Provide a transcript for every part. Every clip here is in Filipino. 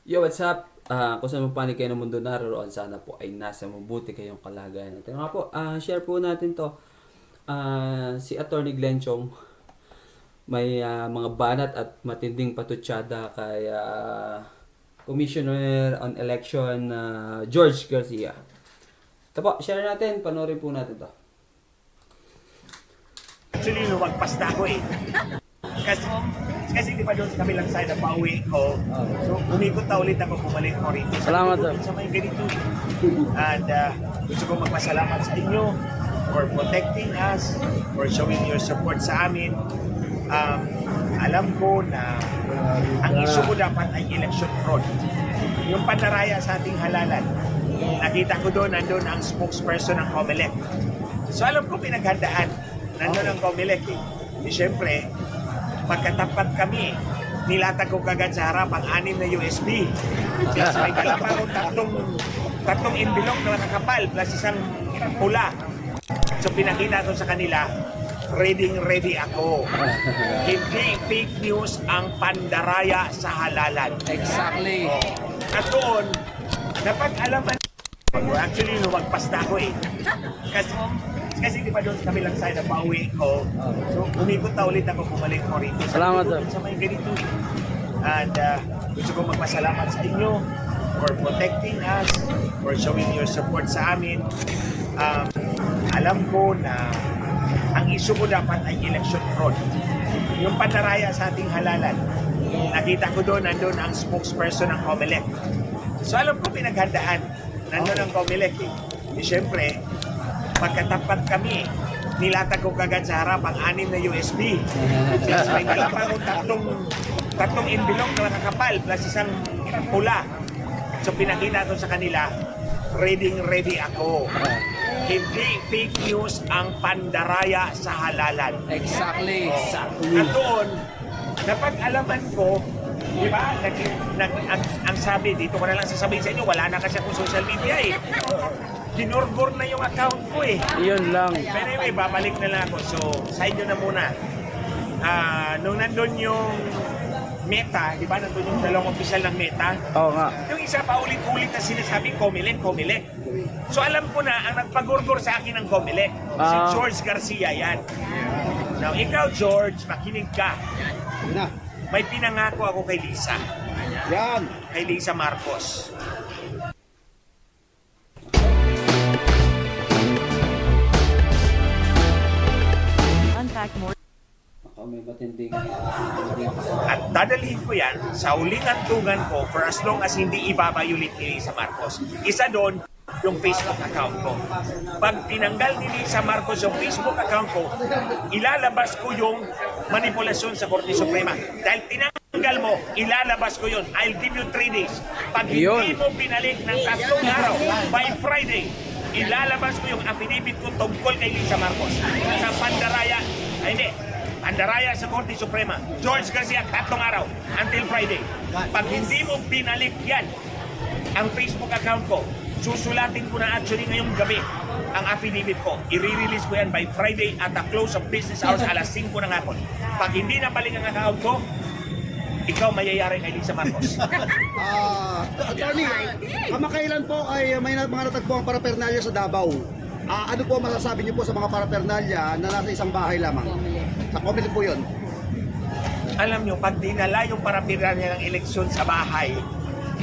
Yo, what's up? Kung saan man panig kayo ng mundo naroon, sana po ay nasa mabuti kayong kalagayan. Ito nga po, share po natin to. Si Attorney Glenn Chong, may mga banat at matinding patutsada kay Commissioner on Election George Garcia. Ito po, share natin, panoorin po natin to. Actually, lumagpas na ako eh. Kasi di ba doon sa kabilang side na pauwi ko. So, umikot na ulit ako, bumalik ko rito. Salamat, sir. Sa may ganito. And gusto ko magpasalamat sa inyo for protecting us, for showing your support sa amin. Alam ko na ang issue ko dapat ay election fraud. Yung pandaraya sa ating halalan. Nakita ko doon, nandun ang spokesperson ng COMELEC. So alam ko pinaghandaan. Nandun ang COMELEC eh. Siyempre, pagkatapat kami, nilatag ko kagad sa harap ang 6 na USB. Plus may dala pa akong tatlong envelope na nakakapal plus isang pula. So pinakita ko sa kanila, ready ako. Hindi fake news ang pandaraya sa halalan. Exactly. At doon, napag-alaman actually, lumagpas na ako eh. Kasi di ba doon sa kabilang side na pauwi ko. So, umikot na ulit ako, bumalik ko rito. Salamat, sir. Sa may ganito. And gusto ko magpasalamat sa inyo for protecting us, for showing your support sa amin. Alam ko na ang issue ko dapat ay election fraud. Yung pandaraya sa ating halalan. Nakita ko doon, nandun ang spokesperson ng COMELEC. So alam ko pinaghandaan. Nandun ang COMELEC eh. Siyempre, pagkatapat kami, nilatag ko kagad sa harap ang 6 na USB. Plus may dala pa akong tatlong envelope na nakakapal plus isang pula. So pinakita ko sa kanila, ready ako. Hindi fake news ang pandaraya sa halalan. Exactly. At doon, napag-alaman ko, di ba, ang sabi, dito ko na lang sasabihin sa inyo, wala na kasi akong social media eh. Ginurbor na yung account ko eh. Yun lang. Pero anyway, babalik na lang ako. So, sa inyo na muna. Nung nandun yung Meta, di ba, nandun yung dalawang official ng Meta, Oo nga. yung isa pa ulit-ulit na sinasabi, COMELEC. So alam ko na, ang nagpagurgor sa akin ng COMELEC, si George Garcia yan. Now, ikaw George, makinig ka. May pinangako ako kay Lisa. Yan. Kay Lisa Marcos. Unpack more. Ako may matinding At dadalhin ko yan sa huling antungan ko for as long as hindi ibabayulit ni Lisa Marcos. Isa doon, yung Facebook account ko. Pag tinanggal ni Lisa Marcos yung Facebook account ko, ilalabas ko yung manipulasyon sa Korte Suprema. Dahil tinanggal mo, ilalabas ko yun. I'll give you 3 days. Pag hindi mo pinalik ng 3 araw, by Friday, ilalabas ko yung affidavit ko tungkol kay Lisa Marcos. Sa pandaraya, hindi, pandaraya sa Korte Suprema. George Garcia, 3 araw, until Friday. Pag hindi mo pinalik yan, ang Facebook account ko, susulatin ko na actually ngayong gabi ang affidavit ko. I-release ko yan by Friday at the close of business hours alas 5 ng hapon. Pag hindi nabalik ang account ko, ikaw mayayari kay Lisa Marcos. Attorney, kamakailan po ay may mga natagpo ang parapernalya sa Davao. Ano po masasabi niyo po sa mga parapernalya na nasa isang bahay lamang? Sa COMELEC po yun. Alam nyo, pag dinala yung parapiranya ng eleksyon sa bahay,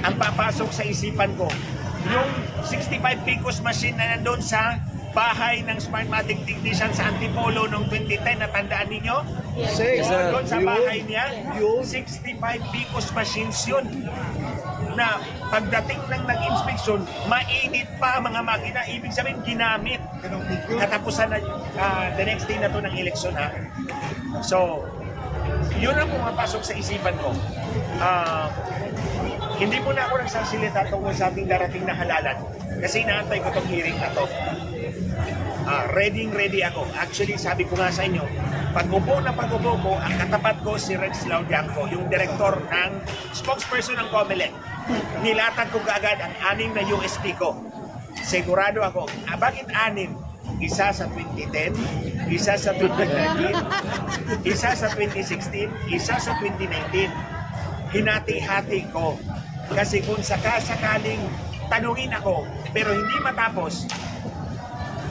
ang papasok sa isipan ko, yung 65 Picos machine na nandun sa bahay ng Smartmatic Technician sa Antipolo noong 2010, natandaan ninyo? Yes, sir. Doon sa bahay niya, Yun. 65 Picos machines yun. Na pagdating ng nag-inspeksyon, mainit pa mga makina, ibig sabihin ginamit. Katapusan na the next day na to ng eleksyon ha. So, yun ang pumapasok sa isipan ko. Hindi mo na ako nagsasalita tungkol sa ating darating na halalan kasi inaantay ko tong hearing na to. Ready ako. Actually, sabi ko nga sa inyo, pag-upo ko, ang katapat ko si Rex Laudianco, yung director ng spokesperson ng COMELEC. Nilatag ko kaagad ang 6 na USB ko. Sigurado ako, bakit 6? Isa sa 2010, isa sa 2013, isa sa 2016, isa sa 2019. Hinati-hati ko. Kasi kung sakasakaling tanungin ako, pero hindi matapos,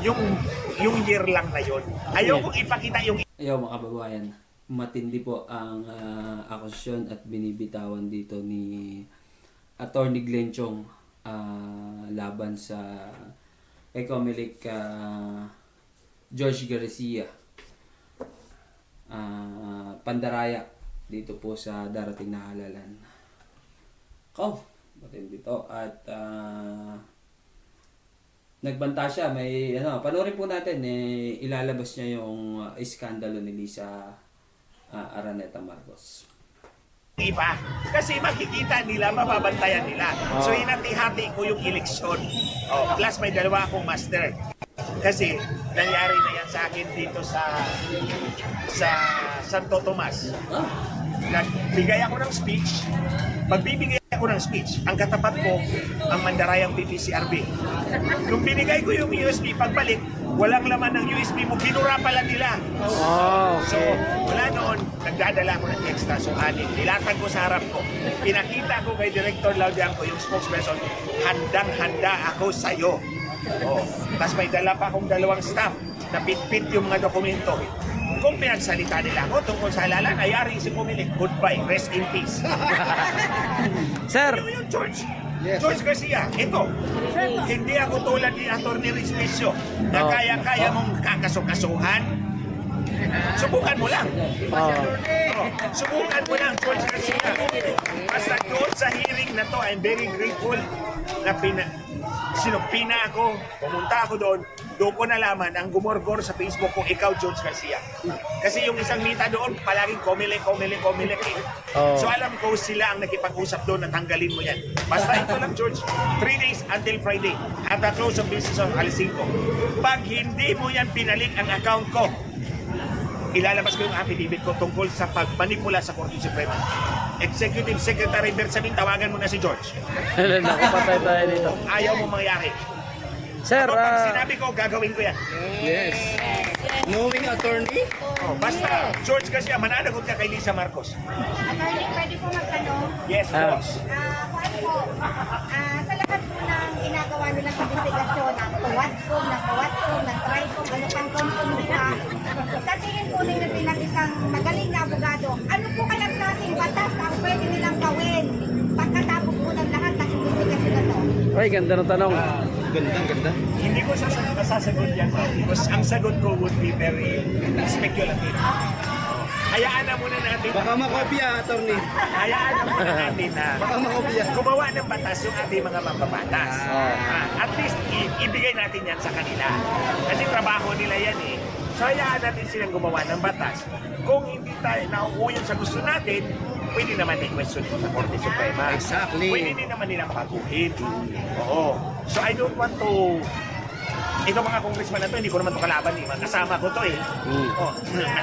yung year lang na yun. Ayokong ipakita yung Ayaw mga kababayan, matindi po ang akusasyon at binibitawan dito ni Attorney Glenn Chong laban sa kay Comelec George Garcia Pandaraya dito po sa darating na halalan. Matindi to. At nagbanta siya, may panoorin po natin, ilalabas niya yung iskandalo ni Lisa Araneta Marcos. iba. Kasi makikita nila, mababantayan nila. So hinati-hati ko yung eleksyon. Plus may dalawa akong master. Kasi nangyari na yan sa akin dito sa Santo Tomas. Nagbigay ako ng speech. Pagbibigay ako ng speech, ang katapat ko, ang Mandarayang PPCRB. Nung binigay ko yung USB, pagbalik, walang laman ng USB mo, binura pala nila. So, wala noon, nagdadala ako ng extra. So, nilatag ko sa harap ko. Pinakita ko kay Director Laudianco, yung spokesperson, handang-handa ako sa'yo. Tapos may dala pa akong dalawang staff na pitpit yung mga dokumento. Kung pinagsalita nila ako tungkol sa halalan, ayaring si Comelec. Goodbye, rest in peace. Sir, Ano yun, George? Yes. George Garcia, ito. Hindi ako tulad ni Atty. Respicio na kaya-kaya mong kakasukasuhan. Subukan mo lang. Subukan mo lang, George Garcia. Basta doon sa hearing na to, I'm very grateful na sinupina ako, pumunta ako doon ko nalaman ang gumorgor sa Facebook ko, ikaw, George Garcia. Kasi yung isang mita doon, palaging Comelec. So alam ko sila ang nakipag-usap doon na tanggalin mo yan. Basta ito lang, George, 3 days until Friday at the close of business on alas 5. Pag hindi mo yan pinalik ang account ko, ilalabas ko yung affidavit ko tungkol sa pagmanipula sa Korte Suprema. Executive Secretary Bersamin, tawagan mo na si George. nakapatay tayo dito. Ayaw mo mangyari. Sir, Pag sinabi ko, gagawin ko yan. yes. Knowing attorney? Basta, George kasi mananagot ka kay Lisa Marcos. Attorney, pwede po magtanong? Yes, boss. Paano po, sa lahat po ng ginagawa nilang investigasyon, ng tuwad-com, ng try-com, ano pang kontumita, sa tingin po nila bilang isang magaling na abogado, ano po kaya klaseng batas na ang pwede nilang gawin pagkatapos po ng lahat ng investigasyon na to? Ay, ganda ng tanong. Ganda. Hindi ko sasagot yan, because ang sagot ko would be very speculative. Hayaan na muna natin. Baka makopya, attorney. Hayaan na muna natin na Baka makopya. gumawa ng batas yung ating mga mambabatas. At least, ibigay natin yan sa kanila. Kasi trabaho nila yan eh. So, hayaan natin silang gumawa ng batas. Kung hindi tayo nauuyon sa gusto natin, pwede naman i-question ito sa Korte Suprema. Exactly. Pwede din naman nilang baguhin. Oo. So, I don't want to... Ito mga congressman na to, hindi ko naman ito kalaban eh. Kasama ko to eh.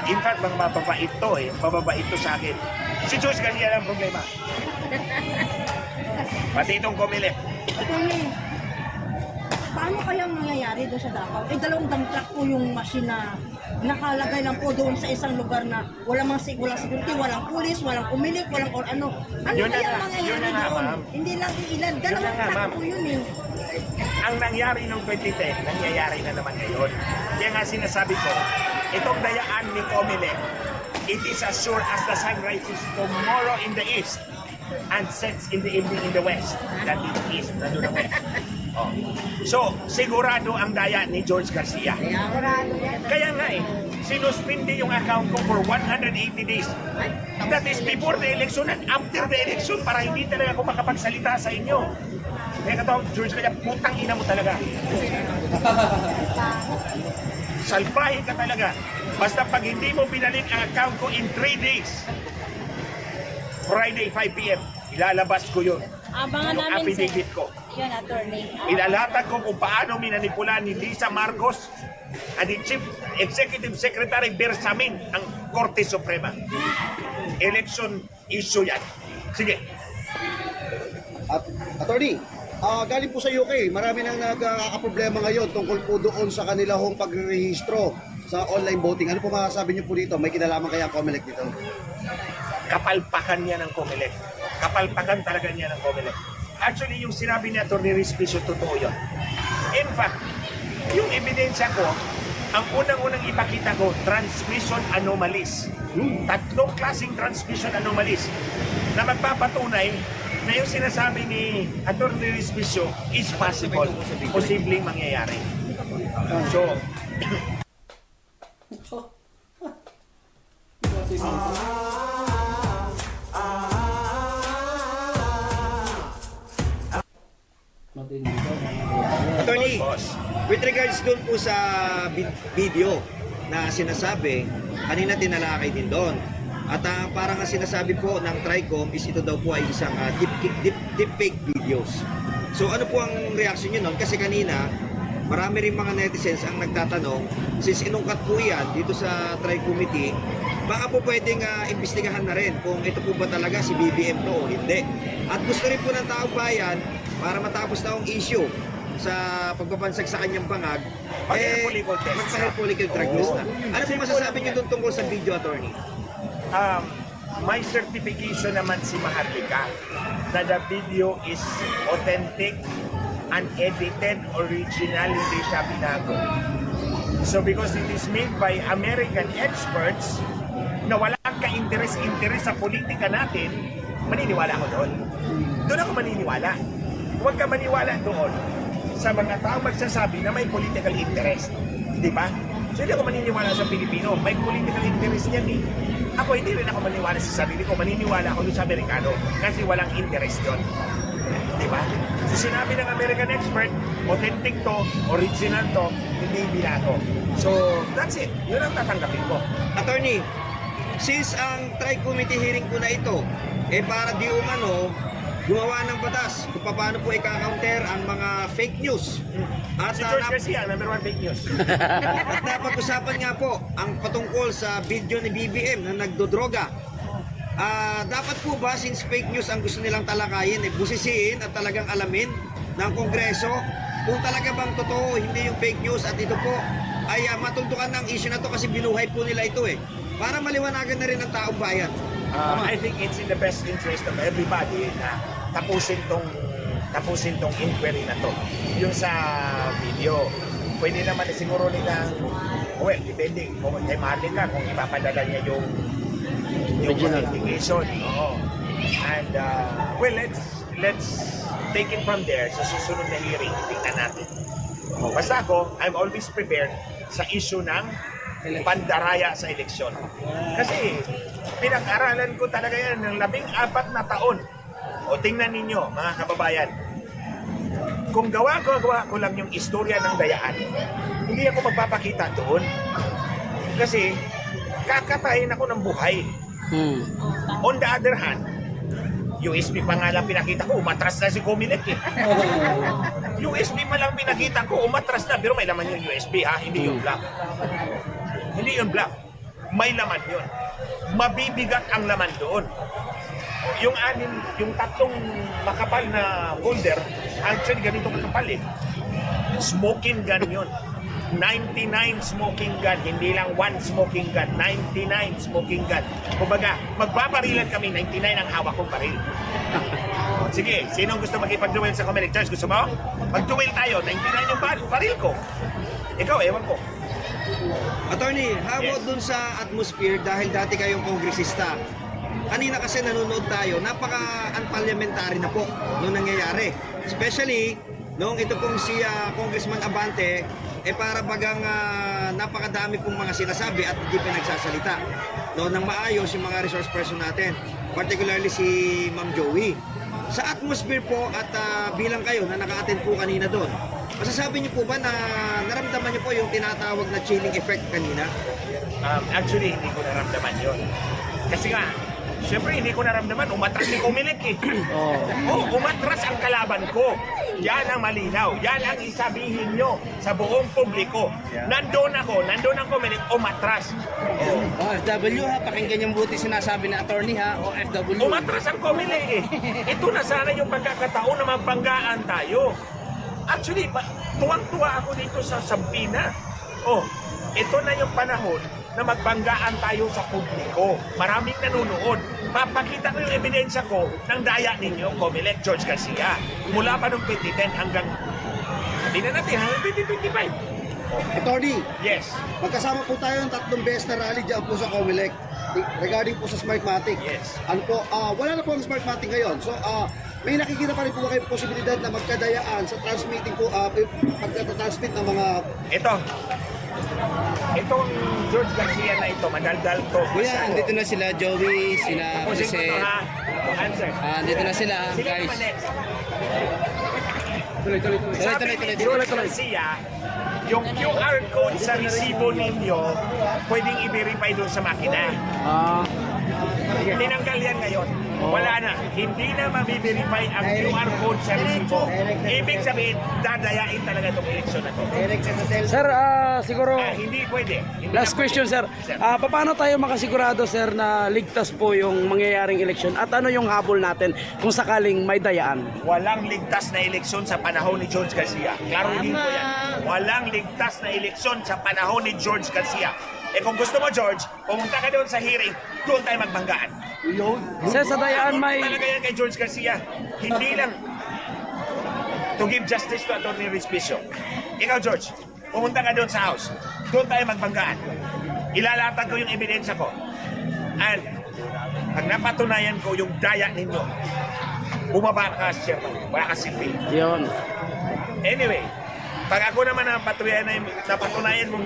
In fact, mga mababait to eh. Mababait to sa akin. Si George Garcia lang ang problema. Pati itong Comelec. Attorney, paano kayang mangyayari doon sa Davao? Dalawang dump truck po yung machine na nakalagay lang po doon sa isang lugar na walang security, walang pulis, walang Comelec, walang or ano. Ano Yun na kayang nga, mangyayari yun na nga, doon? ma'am. Hindi lang ilan, Yun dalawang na nga, truck ma'am. po yun eh. Ang nangyari noong 2010, nangyayari na naman ngayon. Kaya nga sinasabi ko, itong dayaan ni Comelec, it is as sure as the sun rises tomorrow in the east and sets in the evening in the west. That is east, nandun ang west. So, sigurado ang daya ni George Garcia. Kaya nga sinuspindi yung account ko for 180 days. That is before the election and after the election para hindi talaga ako makapagsalita sa inyo. Kaya katawag, George, kaya putang ina mo talaga. Salbahe ka talaga. Basta pag hindi mo binalik ang account ko in 3 days, Friday 5 p.m., ilalabas ko yun. Abangan Yung affidavit ko. Yun, attorney. Ilalatag ko kung paano minanipula ni Lisa Marcos at ni Chief Executive Secretary Bersamin ang Korte Suprema. Election issue yan. Sige. At attorney, galing po sa UK, marami nang nagkakaproblema ngayon tungkol po doon sa kanila hong pagrehistro sa online voting. Ano po masasabi niyo po dito? May kinalaman kaya ang Comelec dito? Kapalpakan yan ng Comelec. kapalpakan talaga niya ng COMELEC. Actually, yung sinabi ni Atty. Respicio, totoo yun. In fact, yung ebidensya ko, ang unang-unang ipakita ko, transmission anomalies. Tatlong klaseng transmission anomalies na magpapatunay na yung sinasabi ni Atty. Respicio is possible. Posibleng mangyayari. So, Matindi ko, mga kababayan. Attorney, boss, with regards doon po sa video na sinasabi, kanina tinalakay din doon. At parang ang sinasabi po ng TRICOM is ito daw po ay isang deepfake videos. So ano po ang reaction nyo nun? Kasi kanina, marami rin mga netizens ang nagtatanong, since inungkat po yan dito sa Tri-Committee, baka po pwedeng imbestigahan na rin kung ito po ba talaga si BBM to o hindi. At gusto rin po ng taong bayan, para matapos na ang issue sa pagbabansag sa kanyang bangag, Mag-air test. magpa-air drug test na. Ano po masasabi niyo doon tungkol sa video, attorney? may certification naman si Maharlika na the video is authentic, unedited, original, hindi siya binago. So because it is made by American experts na walang ka-interest sa politika natin, maniniwala ako doon. Doon ako maniniwala. Huwag ka maniwala doon sa mga tao magsasabi na may political interest. Di ba? So hindi ako maniniwala sa Pilipino. May political interest yan eh. Ako hindi rin ako maniniwala sa sarili ko. Maniniwala ako doon sa Amerikano kasi walang interest yun. Di ba? So sinabi ng American expert, authentic to, original to, hindi binago. So that's it. Yun ang tatanggapin ko. Attorney, since ang Tri-Committee hearing po na ito, para di umano, gumawa ng batas kung paano po i-counter ang mga fake news. At Si George Garcia, number 1 fake news. at napag-usapan nga po ang patungkol sa video ni BBM na nagdodroga. Dapat po ba, since fake news ang gusto nilang talakayin, busisiin at talagang alamin ng Kongreso kung talaga bang totoo, hindi yung fake news at ito po ay matuntukan ng issue na to kasi binuhay po nila ito para maliwanagan na rin ng taong bayan. I think it's in the best interest of everybody na tapusin tong inquiry na to. Yung sa video, pwede naman siguro nilang, well, depende kung kay Marlika kung ipapadala niya yung investigation. Oo. And well, let's take it from there sa susunod na hearing. Tingnan natin. Basta ako, I'm always prepared sa issue ng pandaraya sa eleksyon. Kasi pinag-aralan ko talaga yan ng 14 na taon. O tingnan ninyo, mga kababayan, kung gawa ko lang yung istorya ng dayaan, hindi ako magpapakita doon. Kasi kakatayin ako ng buhay. On the other hand, USB pa nga lang pinakita ko, umatras na si Comelec eh. USB pa lang pinakita ko, umatras na. Pero may laman yung USB ha, hindi yung bluff. Hindi yung bluff. May laman yun. Mabibigat ang laman doon. Yung tatlong makapal na folder, actually ganito kakapal eh. Smoking gun yun. 99 smoking gun, hindi lang 1 smoking gun, 99 smoking gun. Kumbaga, magbabarilan kami, 99 ang hawak kong baril. Sige, sinong gusto makipag-duel sa Comelec? Charles, gusto mo? Mag-duel tayo, 99 yung baril ko. Ikaw, ewan ko. Attorney, how about dun sa atmosphere dahil dati kayong kongresista? Kanina kasi nanonood tayo, napaka-unparliamentary na po nung nangyayari. Especially, noong ito pong si Congressman Abante, para bagang napakadami pong mga sinasabi at hindi pa nagsasalita. No, nang maayos yung mga resource person natin, particularly si Ma'am Joey. Sa atmosphere po at bilang kayo na naka-attend po kanina doon, masasabi niyo po ba na naramdaman niyo po yung tinatawag na chilling effect kanina? Actually, hindi ko naramdaman yun. Kasi nga, siyempre hindi ko naramdaman, umatras si Comelec eh. Oh, umatras ang kalaban ko. Yan ang malinaw. Yan ang isabihin nyo sa buong publiko. Nandun ang Comelec, umatras. OFW ha, pakinggan yung buti sinasabi ni attorney ha, OFW. Umatras ang Comelec eh. Ito na sana yung pagkakataon na magbanggaan tayo. Actually, tuwang-tuwa ako dito sa Sampina. Oh, ito na yung panahon na magbanggaan tayo sa publiko. Maraming nanonood. Papakita ko yung ebidensya ko ng daya ninyo, Comelec, George Garcia. Mula pa noong 2010 hanggang, hindi na natin, hanggang 2025. Attorney, Yes. magkasama po tayo ng 3 beses na rally dyan po sa Comelec regarding po sa Smartmatic. Yes. Ano po, wala na po ang Smartmatic ngayon. So, may nakikita pa rin po kayo posibilidad na magkadayaan sa transmitting po, pagka-transmit ng mga... Itong George Garcia na ito, madaldal to. Kuya, andito na sila Joey, sila Tapusin ko Jose. to, ha? Answer. Andito na sila, Sila guys. naman next. Tuloy, Sabi tuloy, ni tuloy. George Garcia, yung QR code sa resibo ninyo, pwedeng i-verify doon sa makina. Tinanggal yan ngayon. Wala na. Hindi na mabiverify ang QR code sa resibo. Ibig sabihin, dadayain talaga itong eleksyon na to. Sir, siguro Hindi pwede. Hindi last na question, pwede. sir. Paano tayo makasigurado, sir, na ligtas po yung mangyayaring eleksyon at ano yung habol natin kung sakaling may dayaan? Walang ligtas na eleksyon sa panahon ni George Garcia. Klaruhin ko yan. Walang ligtas na eleksyon sa panahon ni George Garcia. Eh kung gusto mo, George, pumunta ka doon sa hearing, doon tayo magbanggaan. Sir, sa dayaan may... Talaga yan kay George Garcia. Hindi lang to give justice to Atty. Respicio. Ikaw, George, pumunta ka doon sa house. Doon tayo magbanggaan. Ilalatag ko yung ebidensya ko. And pag napatunayan ko yung daya ninyo, bumaba ka, Chairman. Wala ka silbi. Yun. Anyway, pag ako naman ang napatunayan mong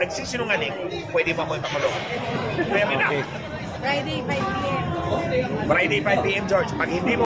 nagsisinungaling, pwede ba mo ipakulong? Fair enough. Friday, 5 p.m. Friday, 5 p.m., George. Pag hindi mo